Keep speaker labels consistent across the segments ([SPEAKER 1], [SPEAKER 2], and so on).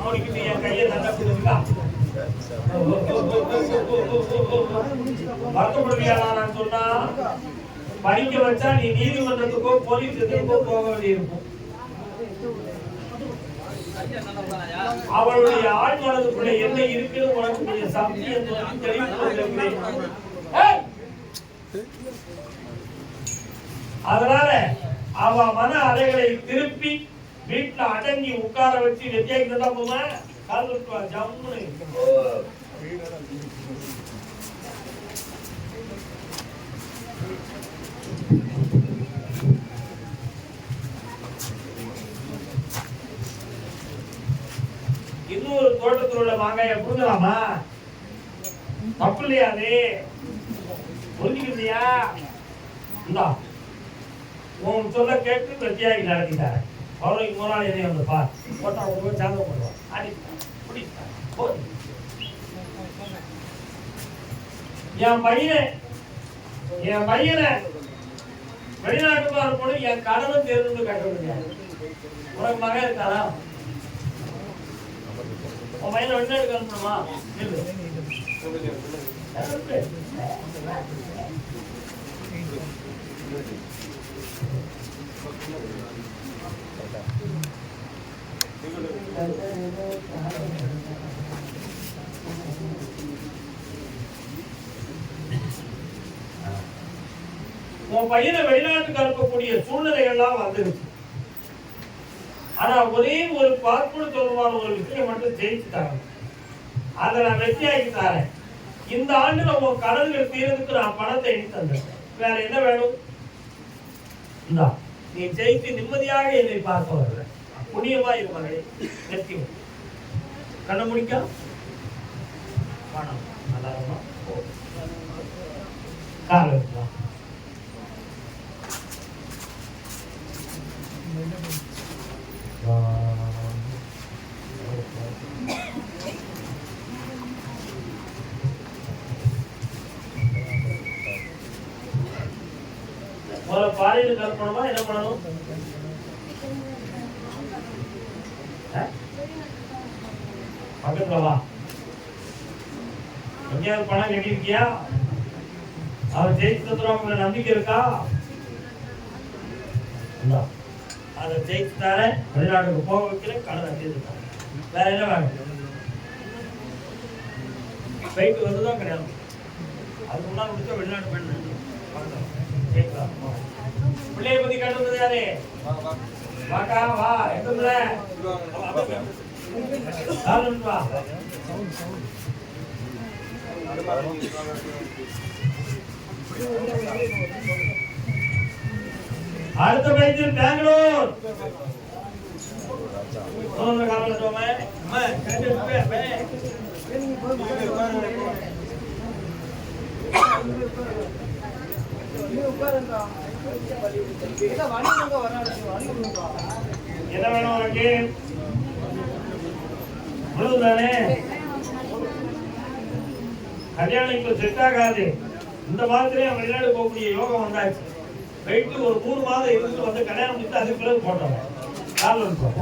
[SPEAKER 1] அவனுக்கு என் கையை நல்லா கொடுத்துருக்கா வருத்தப்படுவியாளா நான் சொன்னா படிக்க வச்சா நீ நீதிமன்றத்துக்கோ போலீஸ் ஸ்டேஷனுக்கோ போக வேண்டியிருக்கும். அவளுடைய ஆழ்மனதுக்குள்ள என்ன இருக்குன்னு உனக்கு கொஞ்சம் சத்தியம் தெரிவிக்கிறேன். அதனால அவ மன அலைகளை திருப்பி வீட்டுல அடங்கி உட்கார வச்சு வெத்தியாக்கி தந்தா போமா கால் விட்டுவா ஜம்முன்னு. இன்னொரு தோட்டத்தில் உள்ள மாங்காய புரிஞ்சலாமா? தப்பு இல்லையா? அது புரிஞ்சுக்கிறியா? இந்தா உன் சொல்ல கேட்டு வெத்தியாகி நடத்திட்டாரு. அவருக்கு முன்னாள் எதையும் வந்து பார் போட்டா ஒரு சாங்க போடுவான். என் பையனை வெளிநாட்டுக்கு போது என் கடனும் தேர்ந்து கட்ட முடியாது. உனக்கு மகன் இருக்காரா? உன் பையனை வெளிநாட்டுக்கு அனுப்பணுமா? உன் பையனை வெளிநாட்டுக்கு அனுப்பக்கூடிய சூழ்நிலைகள்லாம் வந்துருச்சு. ஆனா ஒரே ஒரு பார்ப்புன்னு சொல்லுவான ஒரு விஷயம் மட்டும் ஜெயிச்சுட்டாங்க. அதை நான் வெற்றியாக்கி தரேன். இந்த ஆண்டு உன் கடன்கள் தீரதுக்கு நான் பணத்தை எண்ணி தந்தேன். வேற என்ன வேணும்? நீ ஜெயித்து நிம்மதியாக என்னை பார்க்க வர்ற புண்ணியமா இருப்பாங்க. வெற்றி கண்ண முடிக்கா பணம் அதாரமா கால வைக்கலாம். பாலியல் கற்பனமா என்ன பண்ணணும்? பக்கத்துல வா. எங்கேயாவது பணம் கட்டிருக்கியா? அவன் ஜெயிச்சு தந்துடுவாங்க நம்பிக்கை இருக்கா? அதை ஜெயிச்சு தர வெளிநாட்டுக்கு போக வைக்கிற கடனை தீர்த்து வேற என்ன வேணும்? போயிட்டு வந்துதான் கிடையாது. அதுக்கு முன்னாடி முடிச்சா வெளிநாட்டு பெண் பிள்ளைய பத்தி கேட்டது யாரு? வாக்கா வா. எந்த அடுத்த பைத்தியம் பெங்களூர் என்ன வேணும் உனக்கு? முழுதானே கல்யாணம் இப்ப செட் ஆகாது. இந்த மாதத்திலே வெளிநாடு போகக்கூடிய யோகம் வந்தாச்சு. போயிட்டு ஒரு 3 மாதம் இருந்து வந்து கல்யாணம் முடித்து அதுக்கு பிறகு போட்டோம். கால் இருக்கும்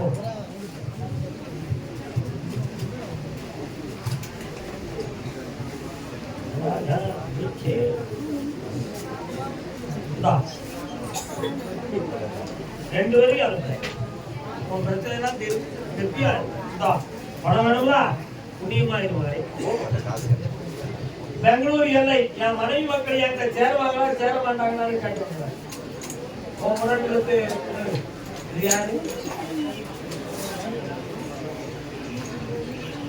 [SPEAKER 1] ரெண்டு வரைக்கும் அனுப்பேன். உன் பிரச்சனை திருப்தியா பணம் வேணும்ல புண்ணியமா இருவாரு. பெங்களூர் எல்லை என் மனைவி மக்கள் எங்க சேருவாங்களா சேர மாட்டாங்களான்னு கேட்டு உன் முன்னாடி யாரு?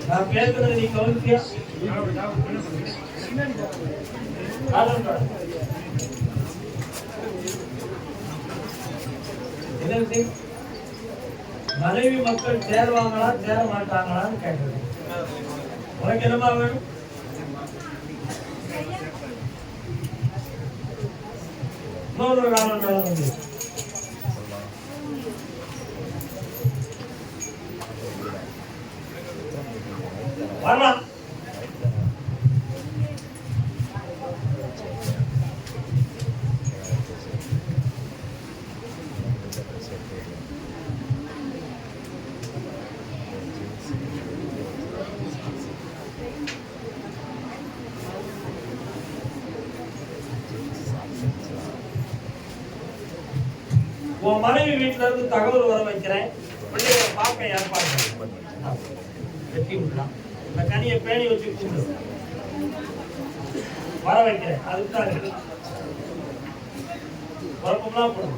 [SPEAKER 1] நான் பேசுறது நீ கவனிச்சியா? மனைவி மக்கள் சேருவாங்களா சேர மாட்டாங்களான்னு கேட்டது. உனக்கு என்னமா வேணும்? இன்னொரு காலம் நடந்தது. வரலாம். உன் மனைவி வீட்டுல இருந்து தகவல் வர வைக்கிறேன், பிள்ளைகளை பார்க்க ஏற்பாடு வெட்டி விடலாம். இந்த கனியை பேணி வச்சு கூப்பிடு, வர வைக்கிறேன். அதுக்கு குழப்பம்லாம் போடும்.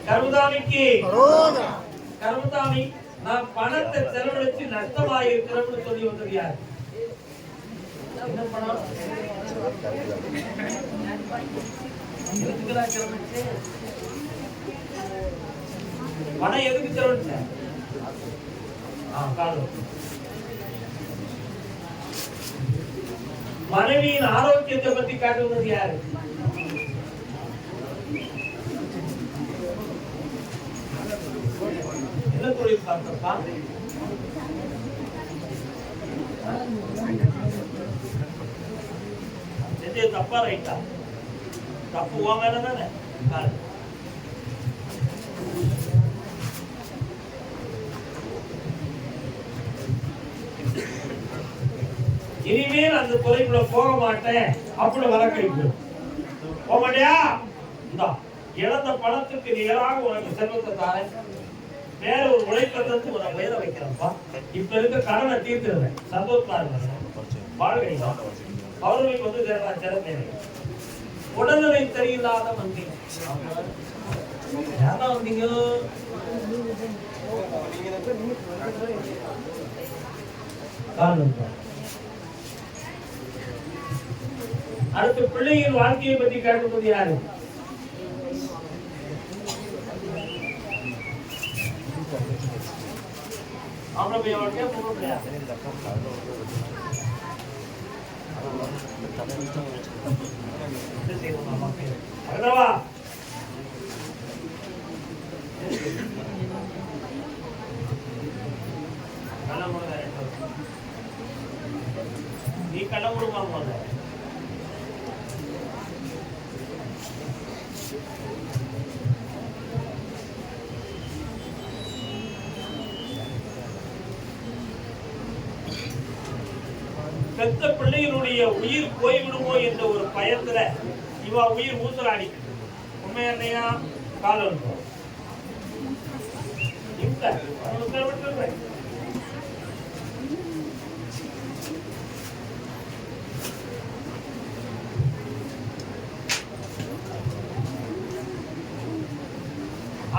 [SPEAKER 1] கருமதாமிக்கு கருமதாமி, நான் பணத்தை செலவழிச்சு நஷ்டமாக இருக்கிறேன்னு சொல்லி வந்தது யாரு? என்ன பணம்? பணம் எதுக்கு செலவழிச்ச? மனைவியின் ஆரோக்கியத்தை பத்தி காட்டுவது யாரு? என்ன தொழில் பார்த்தப்பா? தப்பா ரைட்டா? தப்பு உன் மேல தானே. இனிமேல் அந்த துறைக்குள்ள போக மாட்டேன் அப்படி வழக்கறிஞர் போக மாட்டியா? இந்தா இழந்த பணத்துக்கு நேராக உனக்கு செல்வத்தை தாரேன், வேற ஒரு உழைப்பை தந்து உன உயர வைக்கிறப்பா. இப்ப இருக்க கடனை தீர்த்துடுறேன், சந்தோஷமா இருந்தேன், வாழ்க்கை அவர்களுக்கு வந்து திறந்தேன். உடல்நிலை சரியில்லாத வந்தீங்க, யாரா வந்தீங்க? அடுத்து பிள்ளையின் வாழ்க்கையை பற்றி கேட்கும்போது யாரு? அவனுடைய வாழ்க்கையா பொருளையா? அகதவா நீ கள்ள முடுமா பெத்த பிள்ளைகளுடைய உயிர் போய்விடுமோ என்ற ஒரு பயத்துல இவா உயிர் ஊசலாடி. உண்மையா காலம்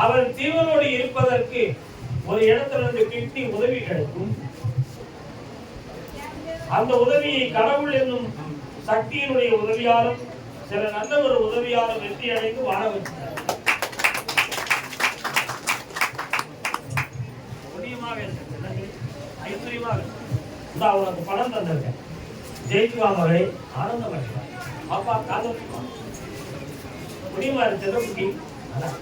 [SPEAKER 1] அவன் ஜீவனோடு இருப்பதற்கு ஒரு இடத்துல இருந்து கிட்னி உதவி கிடைக்கும். அந்த உதவியை கடவுள் என்னும் சக்தியினுடைய உதவியாலும் சில நல்ல ஒரு உதவியாலும் வெற்றி அடைந்து வாழ வச்சார். ஐஸ்வர்யமாக இந்த அவனுக்கு பணம் தந்திருக்கேன், ஜெயிச்சுவா மகளே, ஆனந்தம் அடைவார். அப்பா காதல் முடியுமா இருந்தது குட்டி? அதான்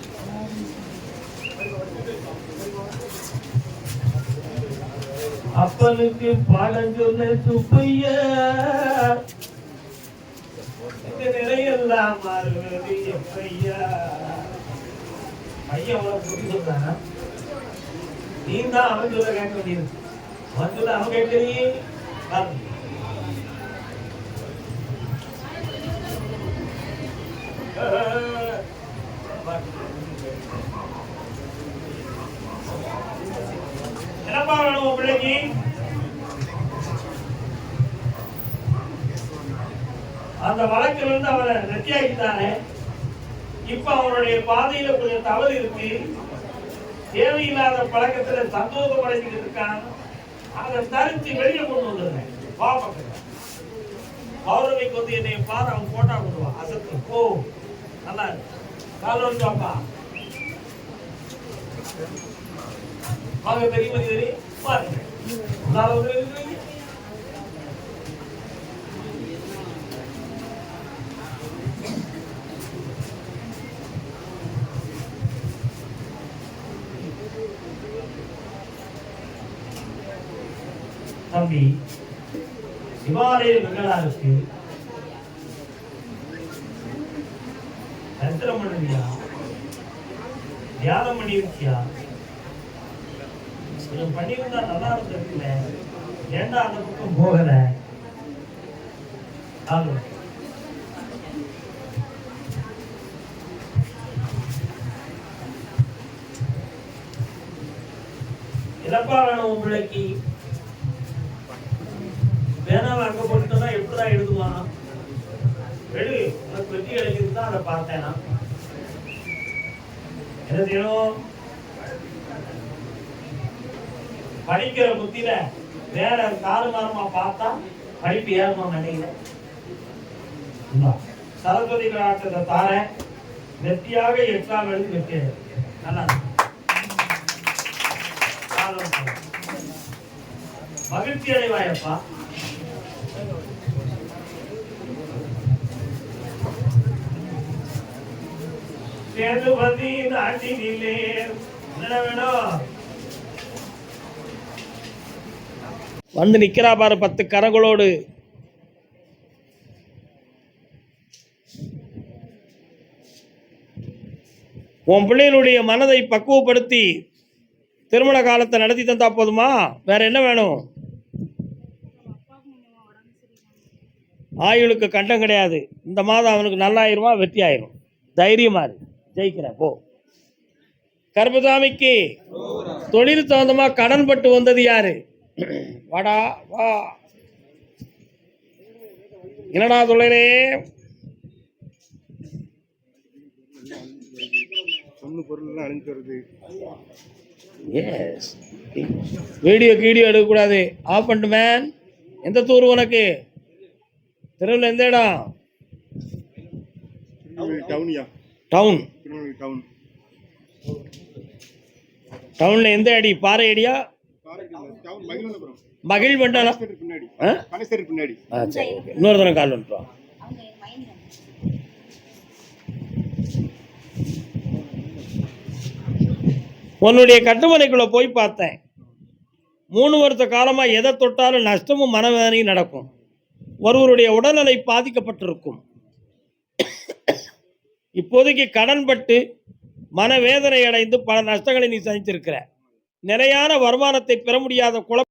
[SPEAKER 1] அப்பனுக்கு பாடம் சொன்ன சுப்பையா, இந்த நிறையெல்லாம் மாறுவது எப்பையா? பையன் அவனை புத்தி சொல்றானா? நீ தான் அவன் சொல்ல கேட்க வேண்டியது, அவன் சொல்ல அவன் கேட்கறியே. என்னப்பா வேணும் பிள்ளைக்கு? அந்த வழக்கில் இருந்து அவனை வெற்றியாக்கித்தானே. இப்ப அவனுடைய பாதையில கொஞ்சம் தவறு இருக்கு, தேவையில்லாத பழக்கத்துல சந்தோஷம் அடைஞ்சிட்டு இருக்கான். அதை தரிச்சு வெளியே கொண்டு வந்துருந்தேன். வா பக்கத்துல பௌர்ணமிக்கு வந்து என்னை பாரு, அவன் போட்டா கொண்டுவான். அசத்து போ, நல்லா கால் வந்து பாப்பா வாங்க, பெரிய மனிதரே பாருங்க. தம்பி சிவாலய மங்களாருக்கு தந்திரம் பண்ணுவியா? தியானம் பண்ணிருக்கியா? கொஞ்சம் பண்ணியிருந்தா நல்லா இருந்திருக்குல்ல, ஏண்டா அந்த பக்கம் போகல? என்னப்பா வேணும் உன் பிள்ளைக்கு? வேணாம் அங்க போட்டுட்டோம்னா எப்படிதான் எழுதுவான்? எழுது, உனக்கு வெற்றி கிடைக்கிறது தான் அதை பார்த்தேனா. என்ன செய்யணும்? படிக்கிற புத்தியில வேற தாறுமாறமா பார்த்தா படிப்பு ஏறமா நினைக்கல. சரஸ்வதி கலாட்டத்தை தார வெற்றியாக எக்ஸாம் எழுதி வெற்றி நல்லா மகிழ்ச்சி அடைவாயப்பா. சேதுபதி நாட்டினிலே என்ன வேணும்? வந்து நிக்கிறா பாரு 10 கரங்களோடு. உன் பிள்ளைகளுடைய மனதை பக்குவப்படுத்தி திருமண காலத்தை நடத்தி தந்தா போதுமா? வேற என்ன வேணும்? ஆயுளுக்கு கண்டம் கிடையாது. இந்த மாதம் அவனுக்கு நல்லாயிருமா, வெற்றி ஆயிரும். தைரியமா இரு, ஜெயிக்கிற போ. கருப்பசாமிக்கு தொழில் தகுந்தமா கடன் பட்டு வந்தது யாரு? வாடா வா. என்னடா தொழிலே? வீடியோ எடுக்கக்கூடாது. ஆஃப் பண்ணிட்டு மேன். எந்த தூர் உனக்கு? திருநெல்வேலி எந்த இடம்? டவுன். டவுன்ல எந்த அடி? பாறை அடியா? மகிழ் மண்டலம். இன்னொரு தரம் கால் வந்துட்டோம். உன்னுடைய கட்டுமனைக்குள்ள போய் பார்த்தேன். 3 வருஷ காலமா எதை தொட்டாலும் நஷ்டமும் மனவேதனையும் நடக்கும். ஒருவருடைய உடல்நிலை பாதிக்கப்பட்டிருக்கும். இப்போதைக்கு கடன் பட்டு மனவேதனை அடைந்து பல நஷ்டங்களை நீ சந்தித்திருக்கிற. நிலையான வருமானத்தை பெற முடியாத குழப்பம்